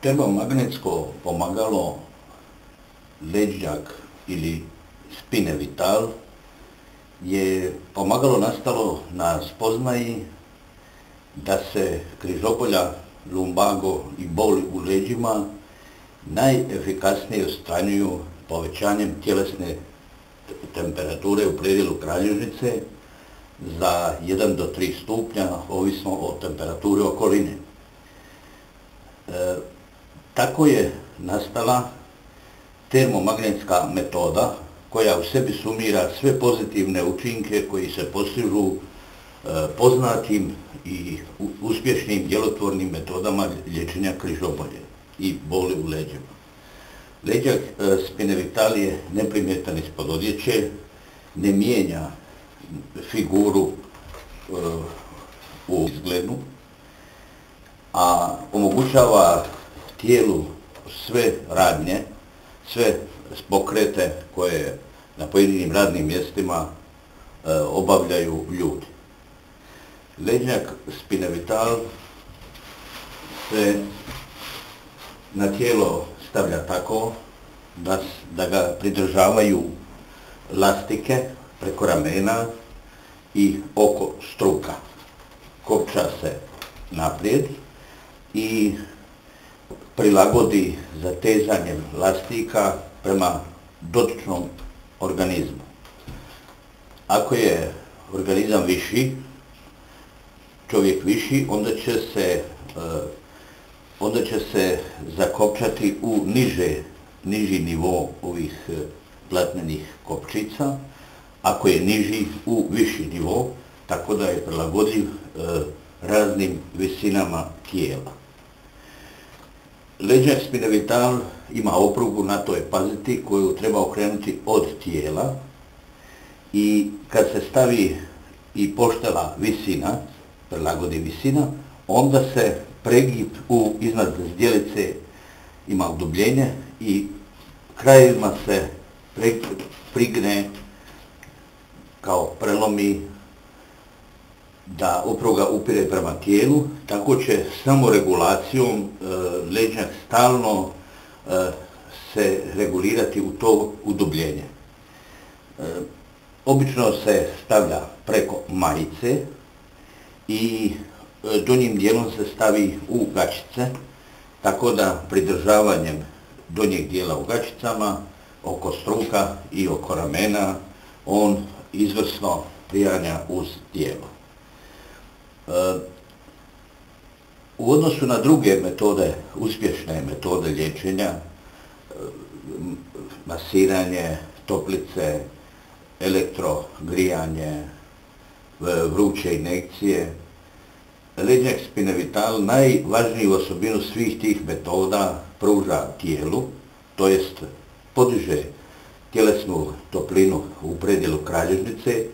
Termomagnetsko pomagalo Leđnjak ili Spine Vital je pomagalo nastalo na spoznaji da se križobolja, lumbago i boli u leđima najefikasnije odstranjuju povećanjem tjelesne temperature u predjelu kralježnice za 1 do 3 stupnja, ovisno o temperaturi okoline. Tako je nastala termomagnetska metoda koja u sebi sumira sve pozitivne učinke koji se postižu poznatim i uspješnim djelotvornim metodama liječenja križobolje i boli u leđima. Leđak Spine Vital je neprimjetan ispod odjeće, ne mijenja figuru u izgledu, a omogućava tijelu sve radnje, sve pokrete koje na pojedinim radnim mjestima obavljaju ljudi. Leđnjak Spine Vital se na tijelo stavlja tako da ga pridržavaju lastike preko ramena i oko struka. Kopča se naprijed i prilagodi zatezanjem lastika prema dotičnom organizmu. Ako je organizam viši, čovjek viši, onda će se zakopčati u niži nivo ovih platnenih kopčica, ako je niži u viši nivo, tako da je prilagodljiv raznim visinama tijela. Leđnjak Spine Vital ima oprugu, na to je paziti, koju treba okrenuti od tijela i kad se stavi i poštela visina, prilagodi visina, onda se pregib iznad zdjelice ima udubljenje i krajevima se prigne kao prelomi da opruga upire prema tijelu, tako će samoregulacijom leđnjak stalno se regulirati u to udubljenje. Obično se stavlja preko majice i donjim dijelom se stavi u gaćice, tako da pridržavanjem donjeg dijela u gaćicama, oko struka i oko ramena, on izvrsno prijanja uz tijelo. U odnosu na druge metode, uspješne metode liječenja, masiranje, toplice, elektrogrijanje, vruće injekcije, Leđnjak Spine Vital najvažniju osobinu svih tih metoda pruža tijelu, to jest podiže tjelesnu toplinu u predjelu kralježnice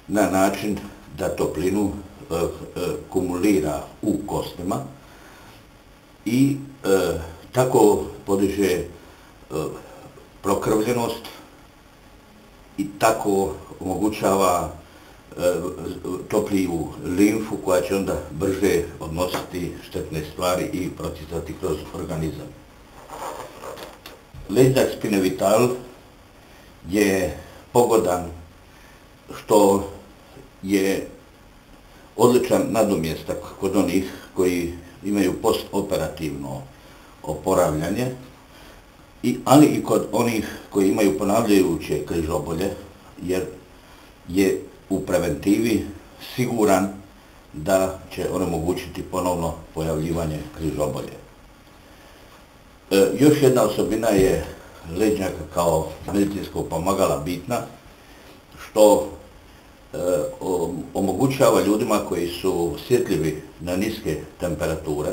na način da toplinu kumulira u kostima i tako podiže prokrvljenost i tako omogućava topliju limfu koja će onda brže odnositi štetne stvari i proticati kroz organizam. Leđnjak Spine Vital je pogodan što je odličan nadomjestak kod onih koji imaju postoperativno oporavljanje, ali i kod onih koji imaju ponavljajuće križobolje, jer je u preventivi siguran da će onemogućiti ponovno pojavljivanje križobolje. Još jedna osobina je leđnjaka kao medicinskog pomagala bitna, što omogućava ljudima koji su osjetljivi na niske temperature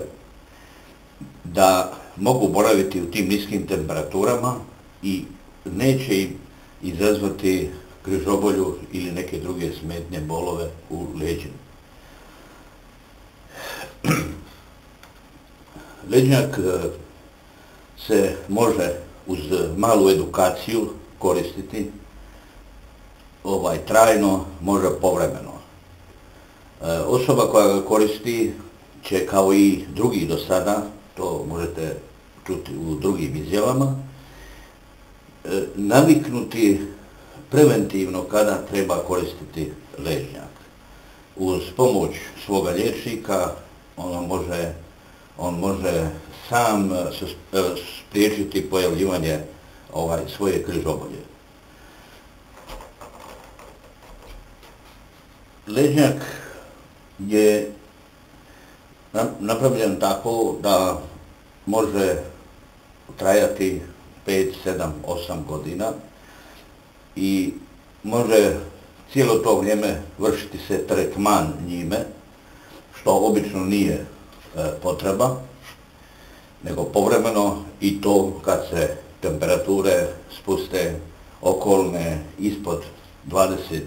da mogu boraviti u tim niskim temperaturama i neće im izazvati križobolju ili neke druge smetnje, bolove u leđima. Leđnjak se može uz malu edukaciju koristiti trajno, može povremeno. Osoba koja ga koristi će kao i drugi do sada, to možete čuti u drugim izjavama, naviknuti preventivno kada treba koristiti ležnjak. Uz pomoć svoga liječnika on može sam spriječiti pojavljivanje svoje križobolje. Ležnjak je napravljen tako da može trajati 5, 7, 8 godina i može cijelo to vrijeme vršiti se tretman njime, što obično nije potreba, nego povremeno i to kad se temperature spuste okolne ispod 22,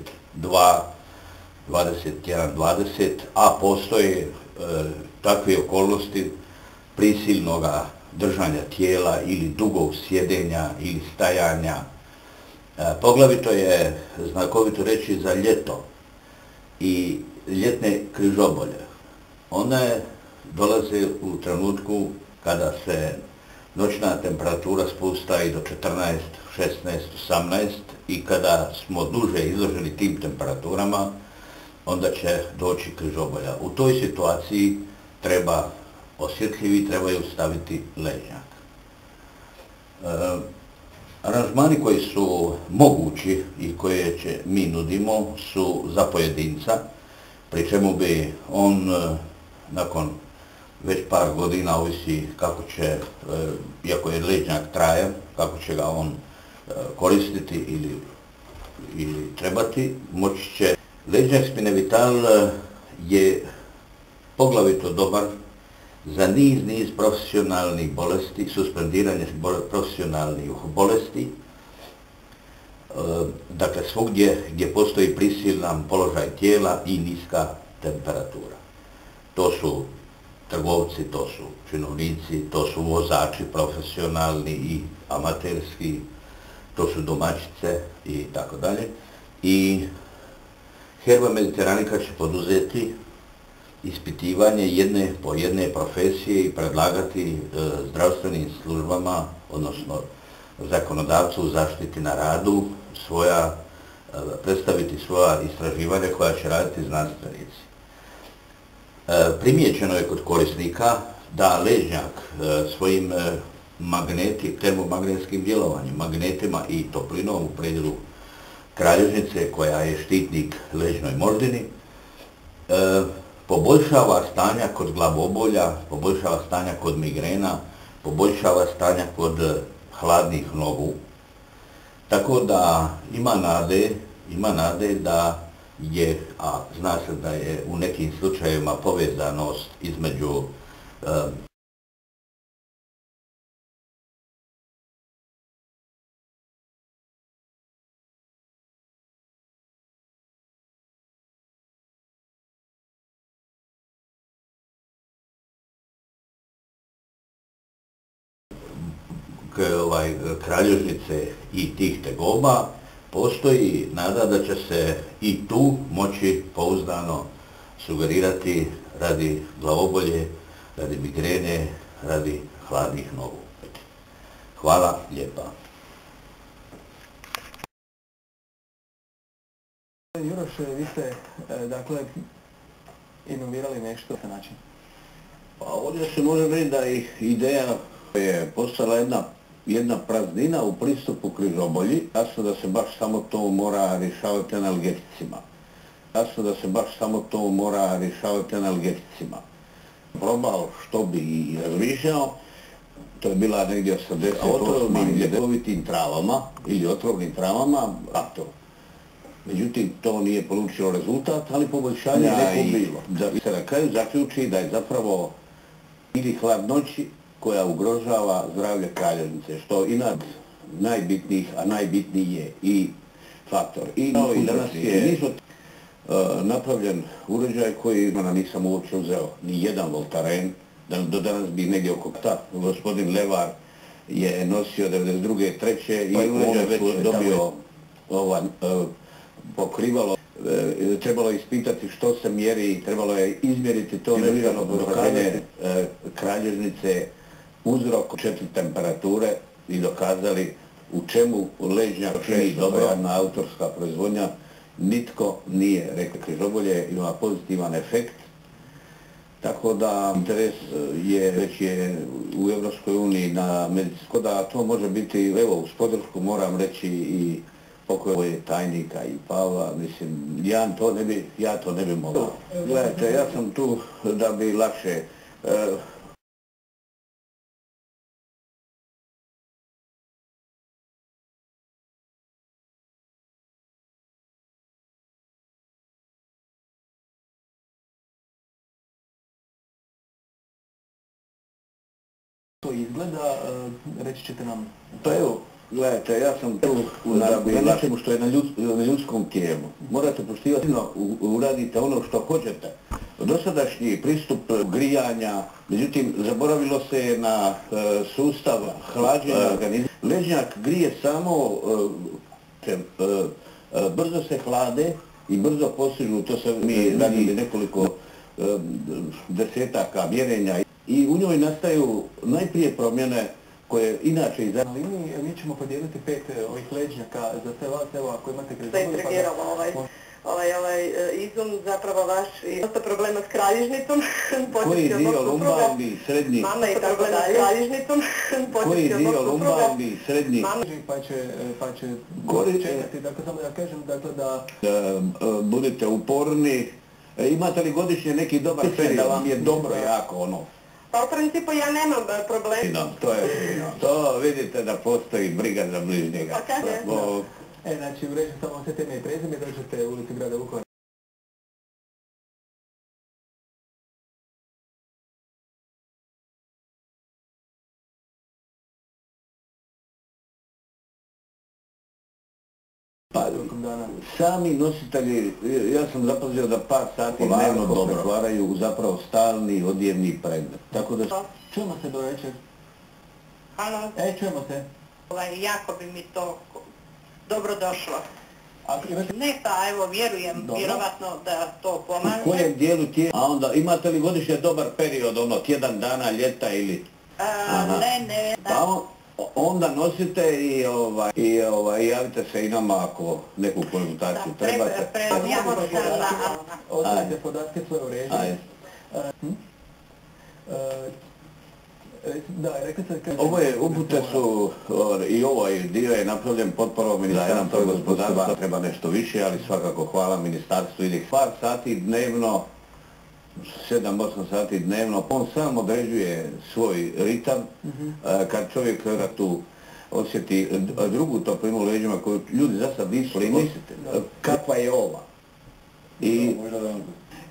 21, 20, a postoje takve okolnosti prisilnoga držanja tijela ili dugog sjedenja ili stajanja. Poglavito je znakovito reći za ljeto i ljetne križobolje. One dolaze u trenutku kada se noćna temperatura spusta i do 14, 16, 18 i kada smo duže izloženi tim temperaturama, onda će doći križobolja. U toj situaciji osjetljivi trebaju staviti ležnjak. Aranžmani koji su mogući i koje mi nudimo su za pojedinca, pri čemu bi on nakon već par godina, ovisi kako će, iako je ležnjak trajan, kako će ga on koristiti ili trebati, moći će. Ležnjak Spinevital je poglavito dobar za niz profesionalnih bolesti, suspendiranje profesionalnih bolesti, dakle svugdje gdje postoji prisilan položaj tijela i niska temperatura. To su trgovci, to su činovnici, to su vozači profesionalni i amaterski, to su domaćice i tako dalje. I Herba Mediteranika će poduzeti ispitivanje jedne po jedne profesije i predlagati zdravstvenim službama, odnosno zakonodavcu u zaštiti na radu, predstaviti svoja istraživanja koja će raditi znanstvenici. Primijećeno je kod korisnika da ležnjak svojim termomagnetskim djelovanjem, magnetima i toplinom u predjelu kralježnice, koja je štitnik ležnoj moždini, poboljšava stanja kod glavobolja, poboljšava stanja kod migrena, poboljšava stanja kod hladnih nogu. Tako da ima nade da je, a zna se da je u nekim slučajevima povezanost između kralježnice i tih tegoba, postoji nada da će se i tu moći pouzdano sugerirati radi glavobolje, radi migrene, radi hladnih nogu. Hvala lijepa. Juroš, vi ste, dakle, inovirali nešto na način? Pa ovdje se može reći da je ideja je postala jedna praznina u pristupu križobolji. Jasno da se baš samo to mora rješavati analgeticima. Probao što bi i razmišljao, to je bila negdje 80 otrovnim ljekovitim travama ili otrovnim travama, međutim to nije polučilo rezultat, ali poboljšanje je neko bilo. Da se na kraju zaključi da je zapravo ili hladnoći koja ugrožava zdravlje kralježnice, što inad najbitnijih, a najbitniji je i faktor. I danas je napravljen uređaj koji nisam uopće uzeo ni jedan Voltaren, do danas bi negdje oko kta. Gospodin Levar je nosio 92. 3. i uređaj već dobio pokrivalo. Trebalo je ispitati što se mjeri, trebalo je izmjeriti to nevirano površenje kralježnice uzrok 4 temperature i dokazali u čemu ležnjak čini dobro, jedna autorska proizvodnja. Nitko nije rekao križobolje, ima pozitivan efekt. Tako da interes je već u Europskoj uniji na medicinsko, da to može biti, evo uz podršku moram reći i pokojnog tajnika i Pavla, mislim, ja to ne bi mogao. Gledajte, ja sam tu da bi lakše to izgleda, reći ćete nam. Pa evo, gledajte, ja sam tu da bi nečemu što je na ljudskom tijelu. Morate poštivati, uradite ono što hoćete. Dosadašnji pristup grijanja, međutim, zaboravilo se na sustav hlađenja organizma. Ležnjak grije samo, brzo se hlade i brzo postižu, to se mi radili nekoliko desetaka mjerenja. I u njoj nastaju najprije promjene koje inače i na liniji. Mi ćemo podijeliti 5 ovih ležnjaka za sve vas, evo ako imate križobolje. Da intrigiralo ovaj izum, zapravo vaš i dosta problema s kralježnicom. Koji dio lumbalni, srednji? Mama je problema s kralježnicom. Koji dio lumbalni, srednji? Pa će čekati, dakle samo da kažem, dakle da budete uporni. Imate li godišnje neki dobar period da vam je dobro jako ono? Pa u principu ja nemam problema. To vidite da postoji briga za bližnjega. Pa kaže? Znači u reći samo sve teme i prezime, dođete u ulici grada Vukovara. Pa, sami nositelji, ja sam zapazio da par sati dnevno pretvaraju zapravo stalni odjevni predmet. Tako da... Čujemo se do večer. Halo? Čujemo se. Jako bi mi to dobro došlo. Imate... Ne, pa evo vjerujem, vjerovatno da to pomaže. U kojem dijelu tijela? A onda imate li godišnje dobar period, ono, tjedan dana, ljeta ili... Ne. Pa onda nosite i javite se i nama ako neku konzultaciju trebate. Ostavite podatke svoje u režiji. Da, rekli ste... Upute su, i ovaj dio je napravljen potporom Ministarstva gospodarstva, treba nešto više, ali svakako hvala Ministarstvu, ide par sati dnevno, 7-8 sati dnevno, on sam određuje svoj ritam, kad čovjek tu osjeti drugu toplinu u leđima koju ljudi za sad nisu mislite, kakva je ova.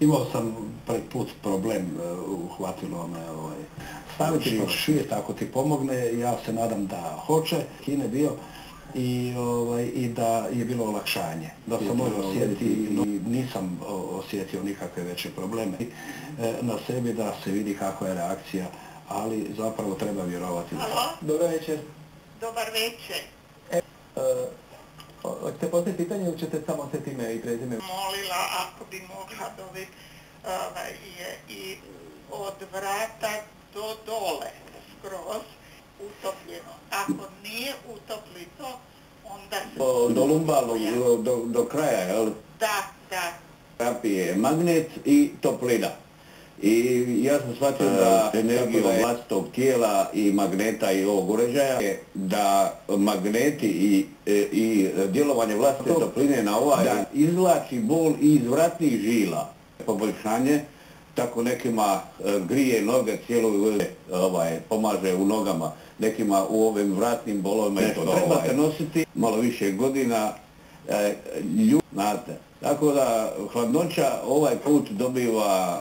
Imao sam prvi put problem, uhvatilo me staviti šijet ako ti pomogne, ja se nadam da hoće, Kine bio i da je bilo olakšanje, da sam mogao osjetiti i nisam osjetio nikakve veće probleme na sebi, da se vidi kakva je reakcija, ali zapravo treba vjerovati. Dobar večer. Dobar večer. Hoćete postaviti pitanje ili ćete samo sve ime i prezime? Molila ako bi mogla dobiti i od vrata do dole, skroz utopljeno. Ako nije utopljeno, onda se... Do lumbalnog, do kraja, jel? Da. Terapije, magnet i toplina. I ja sam shvatio da energiju vlastitog tijela i magneta i ovog uređaja je da magneti i djelovanje vlastite topline na ovaj da izvlači bol iz vratnih žila. Poboljšanje, tako nekima grije noge, cijelo pomaže u nogama, nekima u ovim vratnim bolovima. Trebate nositi malo više godina, znate. Tako da hladnoća ovaj put dobiva